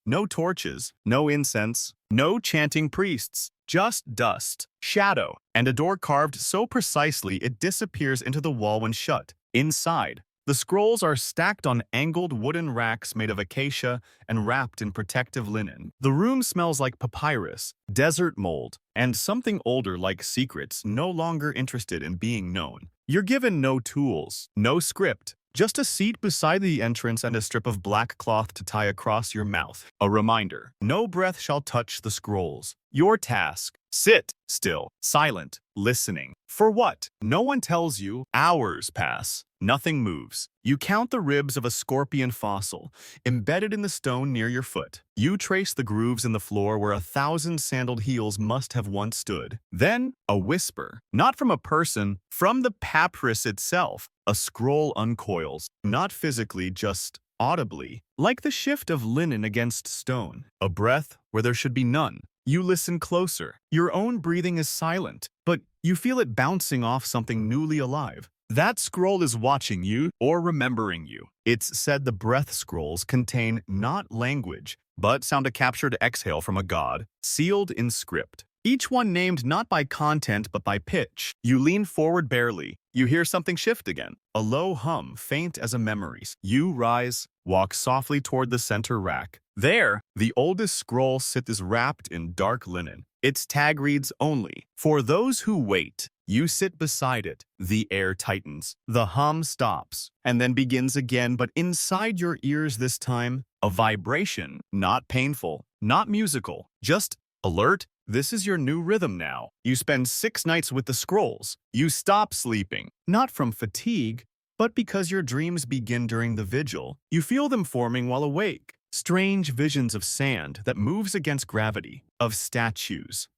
No torches, no incense, no chanting priests, just dust, shadow, and a door carved so precisely it disappears into the wall when shut. Inside, the scrolls are stacked on angled wooden racks made of acacia and wrapped in protective linen. The room smells like papyrus, desert mold, and something older like secrets no longer interested in being known. You're given no tools, no script, just a seat beside the entrance and a strip of black cloth to tie across your mouth. A reminder, no breath shall touch the scrolls. Your task, sit still, silent, listening. For what? No one tells you. Hours pass. Nothing moves. You count the ribs of a scorpion fossil, embedded in the stone near your foot. You trace the grooves in the floor where 1,000 sandaled heels must have once stood. Then, a whisper, not from a person, from the papyrus itself. A scroll uncoils, not physically, just audibly, like the shift of linen against stone. A breath where there should be none. You listen closer. Your own breathing is silent, but you feel it bouncing off something newly alive. That scroll is watching you or remembering you. It's said the breath scrolls contain not language, but sound a captured exhale from a god, sealed in script. Each one named not by content but by pitch. You lean forward barely. You hear something shift again. A low hum, faint as a memory. You rise, walk softly toward the center rack. There, the oldest scroll sits wrapped in dark linen. Its tag reads only, "For those who wait." You sit beside it. The air tightens. The hum stops and then begins again, but inside your ears this time, a vibration, not painful, not musical, just alert. This is your new rhythm now. You spend 6 nights with the scrolls. You stop sleeping, not from fatigue, but because your dreams begin during the vigil. You feel them forming while awake. Strange visions of sand that moves against gravity, of statues.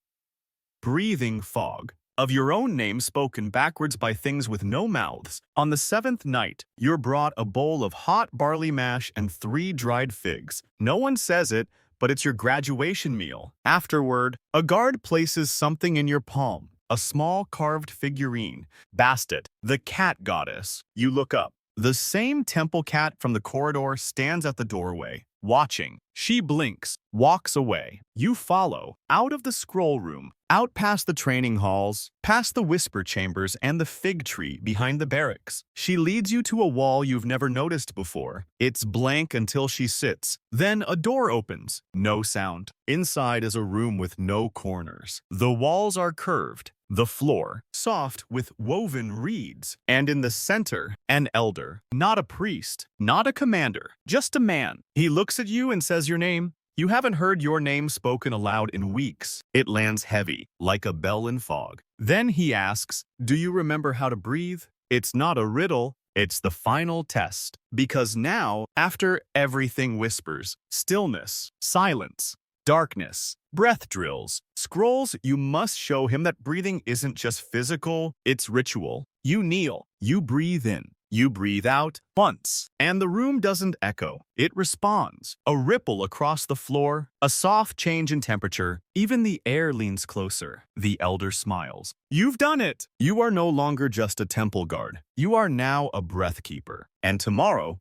Breathing fog. Of your own name spoken backwards by things with no mouths. On the 7th night, you're brought a bowl of hot barley mash and 3 dried figs. No one says it, but it's your graduation meal. Afterward, a guard places something in your palm, a small carved figurine, Bastet, the cat goddess. You look up. The same temple cat from the corridor stands at the doorway, watching. She blinks, walks away. You follow, out of the scroll room, out past the training halls, past the whisper chambers and the fig tree behind the barracks. She leads you to a wall you've never noticed before. It's blank until she sits. Then a door opens. No sound. Inside is a room with no corners. The walls are curved. The floor, soft with woven reeds. And in the center, an elder. Not a priest, not a commander, just a man. He looks at you and says your name. You haven't heard your name spoken aloud in weeks. It lands heavy, like a bell in fog. Then he asks, "Do you remember how to breathe?" It's not a riddle, It's the final test. Because now, after everything whispers, stillness, silence, darkness, breath drills, scrolls, you must show him that breathing isn't just physical, it's ritual. You kneel, you breathe in, you breathe out once, and the room doesn't echo. It responds. A ripple across the floor, a soft change in temperature. Even the air leans closer. The elder smiles. You've done it! You are no longer just a temple guard. You are now a breath keeper. And tomorrow,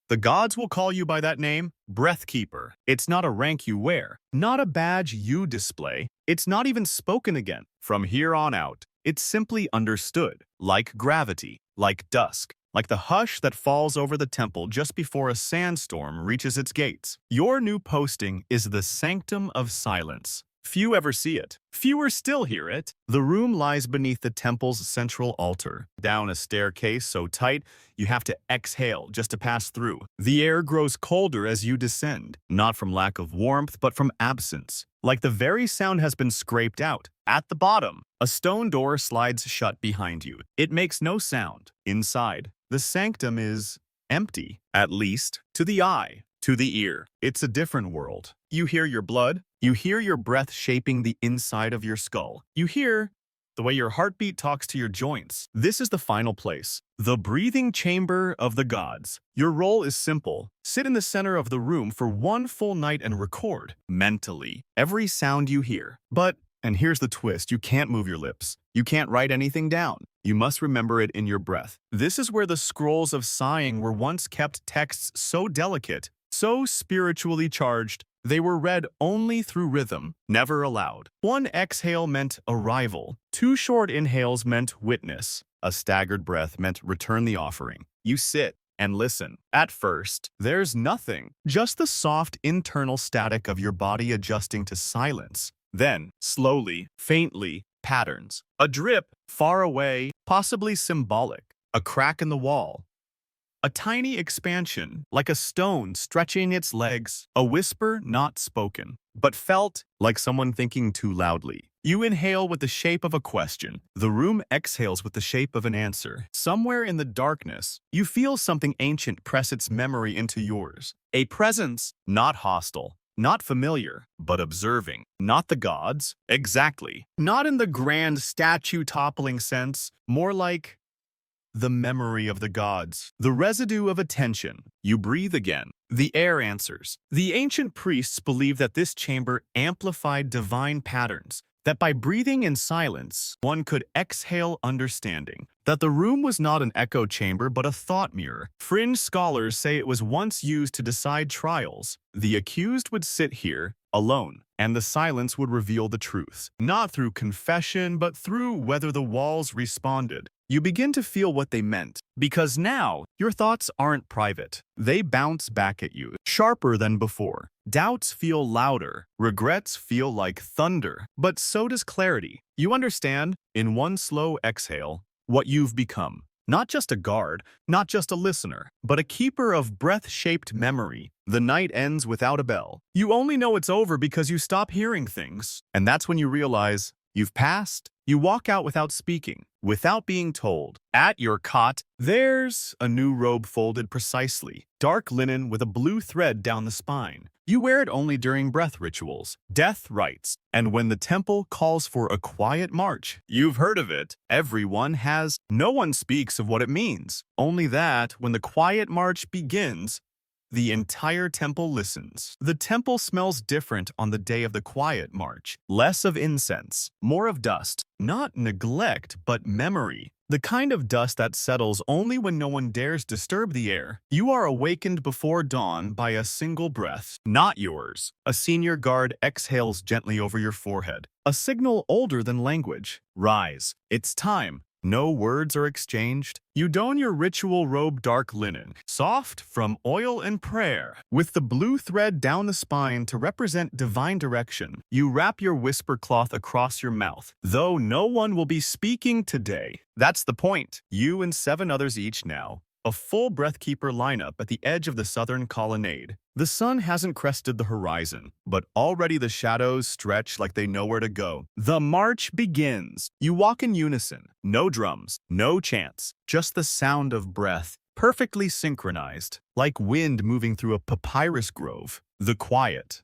the gods will call you by that name, Breath Keeper. It's not a rank you wear, not a badge you display. It's not even spoken again. From here on out, it's simply understood, like gravity, like dusk, like the hush that falls over the temple just before a sandstorm reaches its gates. Your new posting is the sanctum of silence. Few ever see it. Fewer still hear it. The room lies beneath the temple's central altar, down a staircase so tight you have to exhale just to pass through. The air grows colder as you descend, not from lack of warmth but from absence, like the very sound has been scraped out. At the bottom, a stone door slides shut behind you. It makes no sound. Inside, the sanctum is empty, at least to the eye. To the ear, it's a different world. You hear your blood. You hear your breath shaping the inside of your skull. You hear the way your heartbeat talks to your joints. This is the final place, the breathing chamber of the gods. Your role is simple. Sit in the center of the room for one full night and record, mentally, every sound you hear. But, and here's the twist, you can't move your lips. You can't write anything down. You must remember it in your breath. This is where the scrolls of sighing were once kept, texts so delicate, so spiritually charged, they were read only through rhythm, never aloud. One exhale meant arrival. Two short inhales meant witness. A staggered breath meant return the offering. You sit and listen. At first, there's nothing, just the soft internal static of your body adjusting to silence. Then, slowly, faintly, patterns. A drip, far away, possibly symbolic. A crack in the wall. A tiny expansion, like a stone stretching its legs. A whisper not spoken, but felt like someone thinking too loudly. You inhale with the shape of a question. The room exhales with the shape of an answer. Somewhere in the darkness, you feel something ancient press its memory into yours. A presence, not hostile, not familiar, but observing. Not the gods, exactly. Not in the grand statue-toppling sense, more like the memory of the gods, the residue of attention. You breathe again. The air answers. The ancient priests believed that this chamber amplified divine patterns, that by breathing in silence, one could exhale understanding, that the room was not an echo chamber but a thought mirror. Fringe scholars say it was once used to decide trials. The accused would sit here, alone, and the silence would reveal the truth, not through confession but through whether the walls responded. You begin to feel what they meant, because now your thoughts aren't private. They bounce back at you, sharper than before. Doubts feel louder, regrets feel like thunder, but so does clarity. You understand, in one slow exhale, what you've become. Not just a guard, not just a listener, but a keeper of breath-shaped memory. The night ends without a bell. You only know it's over because you stop hearing things. And that's when you realize you've passed. You walk out without speaking, without being told. At your cot, there's a new robe folded precisely. Dark linen with a blue thread down the spine. You wear it only during breath rituals, death rites, and when the temple calls for a quiet march. You've heard of it. Everyone has. No one speaks of what it means. Only that, when the quiet march begins, the entire temple listens. The temple smells different on the day of the quiet march. Less of incense, more of dust. Not neglect, but memory. The kind of dust that settles only when no one dares disturb the air. You are awakened before dawn by a single breath, not yours. A senior guard exhales gently over your forehead. A signal older than language. Rise. It's time. No words are exchanged. You don your ritual robe, dark linen, soft from oil and prayer, with the blue thread down the spine to represent divine direction. You wrap your whisper cloth across your mouth, though no one will be speaking today. That's the point. You and 7 others each now. A full breathkeeper lineup at the edge of the southern colonnade. The sun hasn't crested the horizon, but already the shadows stretch like they know where to go. The march begins. You walk in unison. No drums, no chants, just the sound of breath, perfectly synchronized, like wind moving through a papyrus grove. The quiet.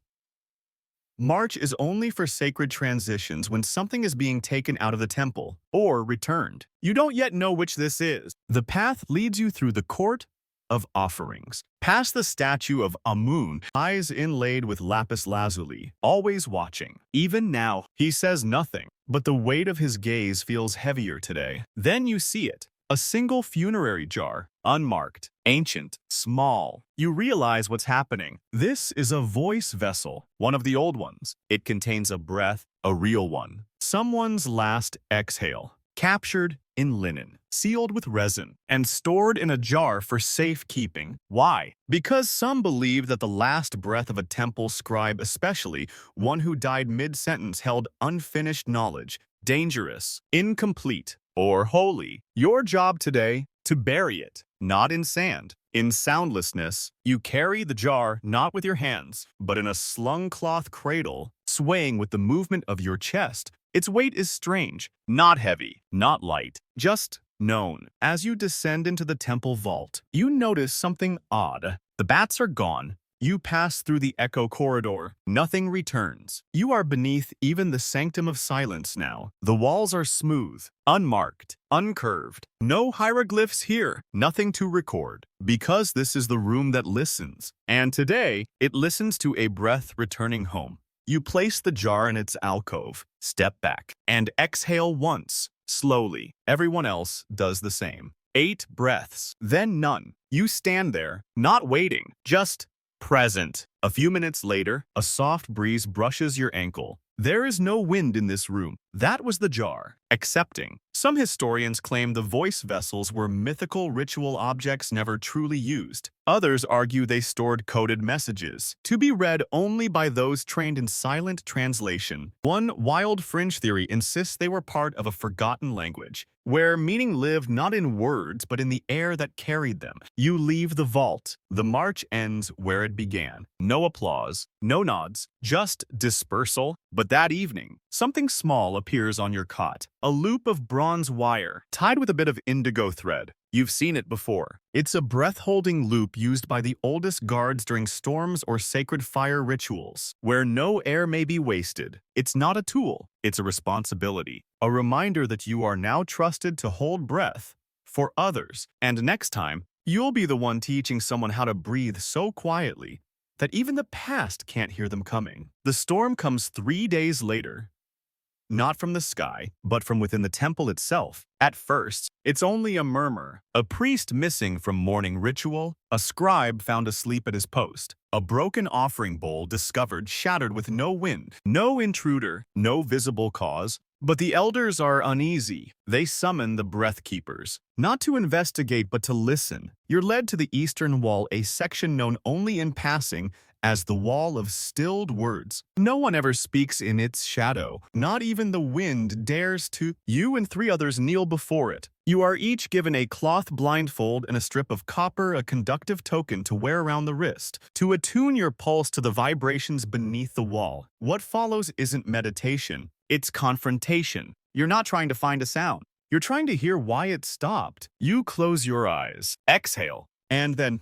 March is only for sacred transitions when something is being taken out of the temple or returned. You don't yet know which this is. The path leads you through the court of offerings, past the statue of Amun, eyes inlaid with lapis lazuli, always watching. Even now, he says nothing, but the weight of his gaze feels heavier today. Then you see it. A single funerary jar, unmarked, ancient, small. You realize what's happening. This is a voice vessel, one of the old ones. It contains a breath, a real one. Someone's last exhale, captured in linen, sealed with resin, and stored in a jar for safekeeping. Why? Because some believe that the last breath of a temple scribe, especially one who died mid-sentence, held unfinished knowledge, dangerous, incomplete, or holy. Your job today, to bury it, not in sand. In soundlessness, you carry the jar not with your hands, but in a slung cloth cradle, swaying with the movement of your chest. Its weight is strange, not heavy, not light, just known. As you descend into the temple vault, you notice something odd. The bats are gone. You pass through the echo corridor. Nothing returns. You are beneath even the sanctum of silence now. The walls are smooth, unmarked, uncurved. No hieroglyphs here. Nothing to record. Because this is the room that listens. And today, it listens to a breath returning home. You place the jar in its alcove, step back, and exhale once, slowly. Everyone else does the same. 8 breaths, then none. You stand there, not waiting, just present. A few minutes later, a soft breeze brushes your ankle. There is no wind in this room. That was the jar. Accepting. Some historians claim the voice vessels were mythical ritual objects never truly used. Others argue they stored coded messages, to be read only by those trained in silent translation. One wild fringe theory insists they were part of a forgotten language, where meaning lived not in words but in the air that carried them. You leave the vault. The march ends where it began. No applause, no nods, just dispersal. But that evening, something small appears on your cot. A loop of bronze wire, tied with a bit of indigo thread. You've seen it before. It's a breath-holding loop used by the oldest guards during storms or sacred fire rituals, where no air may be wasted. It's not a tool, it's a responsibility. A reminder that you are now trusted to hold breath for others. And next time, you'll be the one teaching someone how to breathe so quietly that even the past can't hear them coming. The storm comes 3 days later. Not from the sky, but from within the temple itself. At first, it's only a murmur. A priest missing from morning ritual, a scribe found asleep at his post, a broken offering bowl discovered shattered with no wind, no intruder, no visible cause. But the elders are uneasy. They summon the breath keepers, not to investigate but to listen. You're led to the eastern wall, a section known only in passing as the wall of stilled words. No one ever speaks in its shadow. Not even the wind dares to. You and 3 others kneel before it. You are each given a cloth blindfold and a strip of copper, a conductive token to wear around the wrist, to attune your pulse to the vibrations beneath the wall. What follows isn't meditation, it's confrontation. You're not trying to find a sound. You're trying to hear why it stopped. You close your eyes, exhale, and then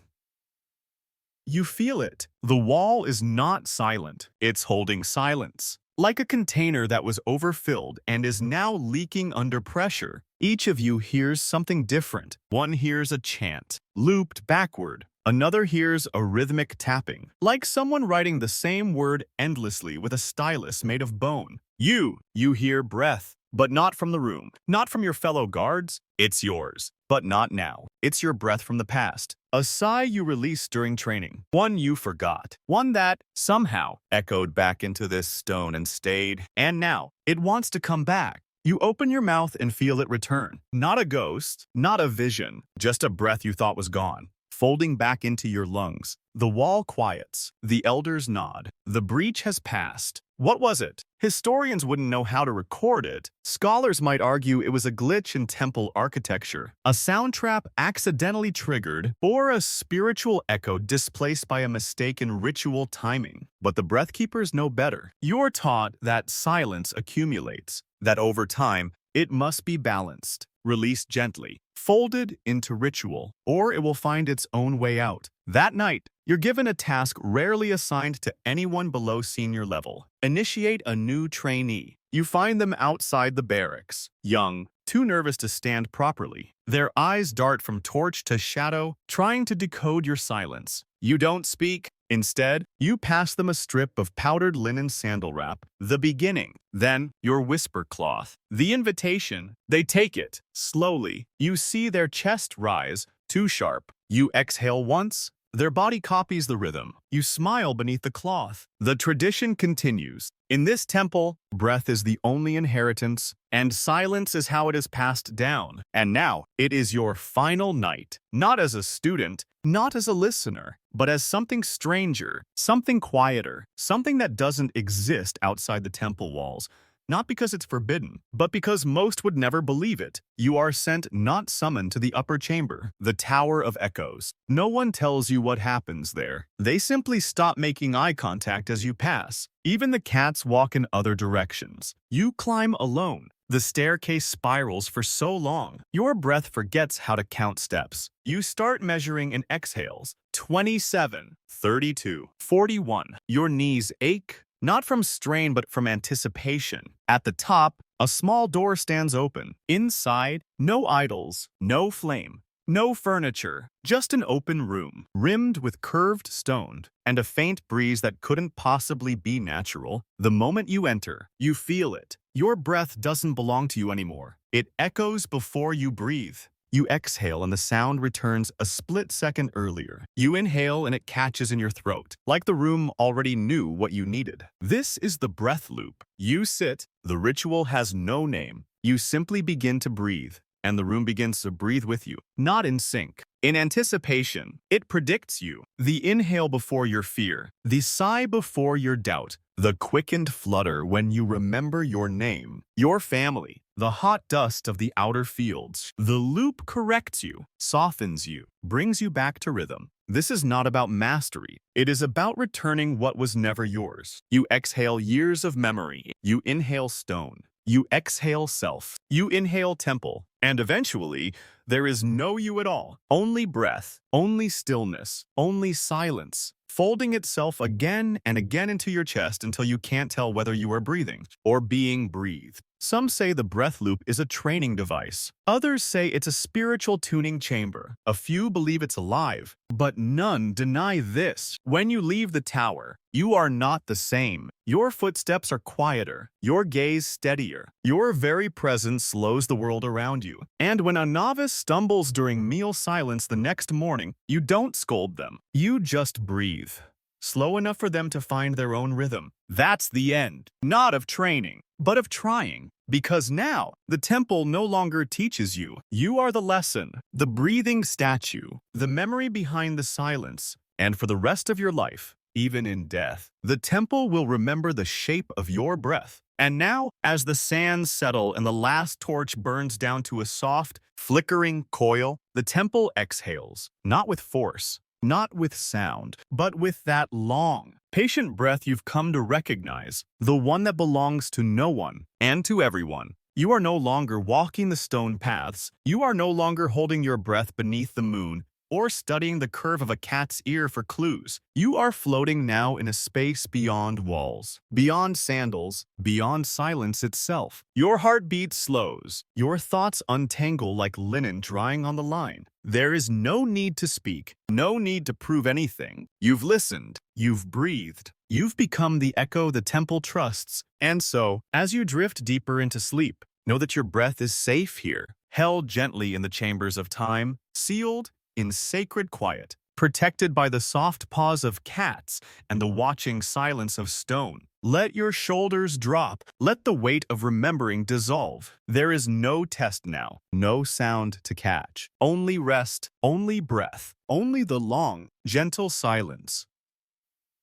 you feel it. The wall is not silent. It's holding silence. Like a container that was overfilled and is now leaking under pressure. Each of you hears something different. One hears a chant, looped backward. Another hears a rhythmic tapping, like someone writing the same word endlessly with a stylus made of bone. You hear breath, but not from the room, not from your fellow guards. It's yours, but not now. It's your breath from the past. A sigh you released during training. One you forgot. One that, somehow, echoed back into this stone and stayed. And now, it wants to come back. You open your mouth and feel it return. Not a ghost, not a vision, just a breath you thought was gone, folding back into your lungs. The wall quiets. The elders nod. The breach has passed. What was it? Historians wouldn't know how to record it. Scholars might argue it was a glitch in temple architecture, a sound trap accidentally triggered, or a spiritual echo displaced by a mistake in ritual timing. But the breath keepers know better. You're taught that silence accumulates, that over time, it must be balanced, released gently. folded into ritual, or it will find its own way out. That night, you're given a task rarely assigned to anyone below senior level. Initiate a new trainee. You find them outside the barracks, young, too nervous to stand properly. Their eyes dart from torch to shadow, trying to decode your silence. You don't speak. Instead, you pass them a strip of powdered linen sandal wrap, the beginning. Then, your whisper cloth, the invitation. They take it. Slowly, you see their chest rise, too sharp. You exhale once. Their body copies the rhythm. You smile beneath the cloth. The tradition continues. In this temple, breath is the only inheritance, and silence is how it is passed down. And now, it is your final night. Not as a student, not as a listener, but as something stranger, something quieter, something that doesn't exist outside the temple walls. Not because it's forbidden, but because most would never believe it. You are sent, not summoned, to the upper chamber, the Tower of Echoes. No one tells you what happens there. They simply stop making eye contact as you pass. Even the cats walk in other directions. You climb alone. The staircase spirals for so long, your breath forgets how to count steps. You start measuring in exhales. 27, 32, 41. Your knees ache. Not from strain, but from anticipation. At the top, a small door stands open. Inside, no idols, no flame, no furniture, just an open room, rimmed with curved stone, and a faint breeze that couldn't possibly be natural. The moment you enter, you feel it. Your breath doesn't belong to you anymore. It echoes before you breathe. You exhale and the sound returns a split second earlier. You inhale and it catches in your throat, like the room already knew what you needed. This is the breath loop. You sit, the ritual has no name. You simply begin to breathe, and the room begins to breathe with you, not in sync. In anticipation, it predicts you. The inhale before your fear, the sigh before your doubt, the quickened flutter when you remember your name, your family, the hot dust of the outer fields. The loop corrects you, softens you, brings you back to rhythm. This is not about mastery. It is about returning what was never yours. You exhale years of memory. You inhale stone. You exhale self. You inhale temple. And eventually, there is no you at all. Only breath, only stillness, only silence, folding itself again and again into your chest until you can't tell whether you are breathing or being breathed. Some say the breath loop is a training device. Others say it's a spiritual tuning chamber. A few believe it's alive, but none deny this. When you leave the tower, you are not the same. Your footsteps are quieter, your gaze steadier. Your very presence slows the world around you. And when a novice stumbles during meal silence the next morning, you don't scold them. You just breathe. Slow enough for them to find their own rhythm. That's the end, not of training, but of trying. Because now, the temple no longer teaches you. You are the lesson, the breathing statue, the memory behind the silence. And for the rest of your life, even in death, the temple will remember the shape of your breath. And now, as the sands settle and the last torch burns down to a soft, flickering coil, the temple exhales, not with force, not with sound, but with that long, patient breath you've come to recognize, the one that belongs to no one and to everyone. You are no longer walking the stone paths. You are no longer holding your breath beneath the moon or studying the curve of a cat's ear for clues. You are floating now in a space beyond walls, beyond sandals, beyond silence itself. Your heartbeat slows. Your thoughts untangle like linen drying on the line. There is no need to speak, no need to prove anything. You've listened, you've breathed, you've become the echo the temple trusts. And so, as you drift deeper into sleep, know that your breath is safe here, held gently in the chambers of time, sealed in sacred quiet, protected by the soft paws of cats and the watching silence of stone. Let your shoulders drop. Let the weight of remembering dissolve. There is no test now, no sound to catch. Only rest, only breath, only the long, gentle silence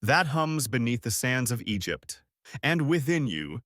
that hums beneath the sands of Egypt. And within you,